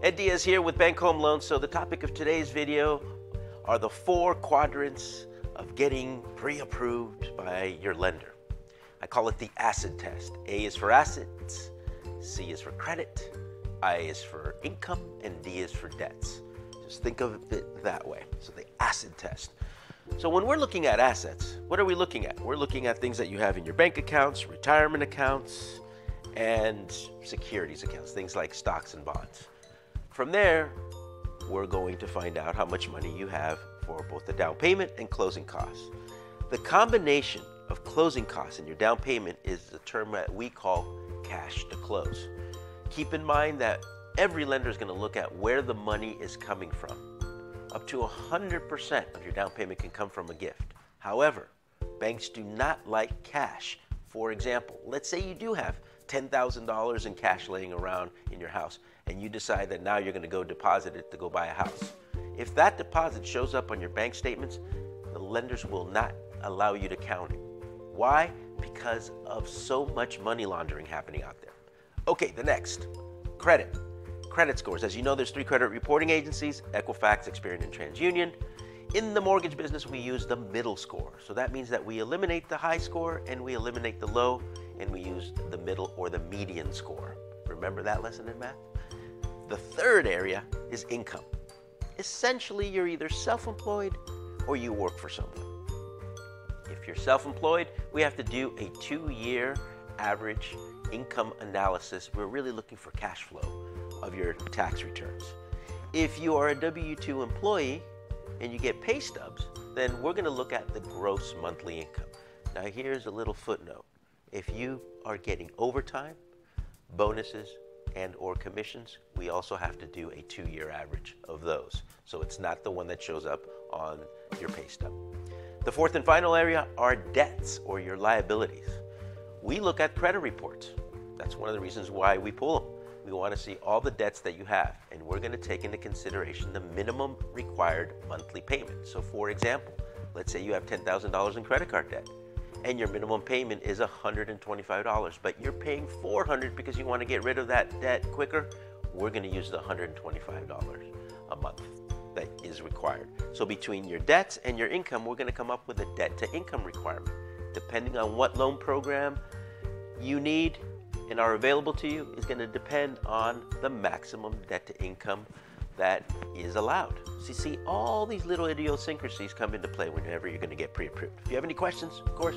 Ed Diaz here with Bank Home Loans. So the topic of today's video are the 4 quadrants of getting pre-approved by your lender. I call it the ACID test. A is for assets, C is for credit, I is for income, and D is for debts. Just think of it that way. So the ACID test. So when we're looking at assets, what are we looking at? We're looking at things that you have in your bank accounts, retirement accounts, and securities accounts, things like stocks and bonds. From there, we're going to find out how much money you have for both the down payment and closing costs. The combination of closing costs and your down payment is the term that we call cash to close. Keep in mind that every lender is going to look at where the money is coming from. Up to 100% of your down payment can come from a gift. However, banks do not like cash. For example, let's say you do have $10,000 in cash laying around in your house, and you decide that now you're going to go deposit it to go buy a house. If that deposit shows up on your bank statements, the lenders will not allow you to count it. Why? Because of so much money laundering happening out there. Okay, the next, credit. Credit scores. As you know, there's 3 credit reporting agencies, Equifax, Experian, and TransUnion. In the mortgage business, we use the middle score. So that means that we eliminate the high score and we eliminate the low, and we use the middle or the median score. Remember that lesson in math? The third area is income. Essentially, you're either self-employed or you work for someone. If you're self-employed, we have to do a 2-year average income analysis. We're really looking for cash flow of your tax returns. If you are a W-2 employee and you get pay stubs, then we're going to look at the gross monthly income. Now here's a little footnote. If you are getting overtime, bonuses, and or commissions, we also have to do a 2-year average of those. So it's not the one that shows up on your pay stub. The fourth and final area are debts or your liabilities. We look at credit reports. That's one of the reasons why we pull them. We want to see all the debts that you have, and we're going to take into consideration the minimum required monthly payment. So for example, let's say you have $10,000 in credit card debt, and your minimum payment is $125, but you're paying $400 because you want to get rid of that debt quicker. We're going to use the $125 a month that is required. So between your debts and your income, we're going to come up with a debt to income requirement. Depending on what loan program you need and are available to you is going to depend on the maximum debt to income that is allowed. So you see, all these little idiosyncrasies come into play whenever you're going to get pre-approved. If you have any questions, of course,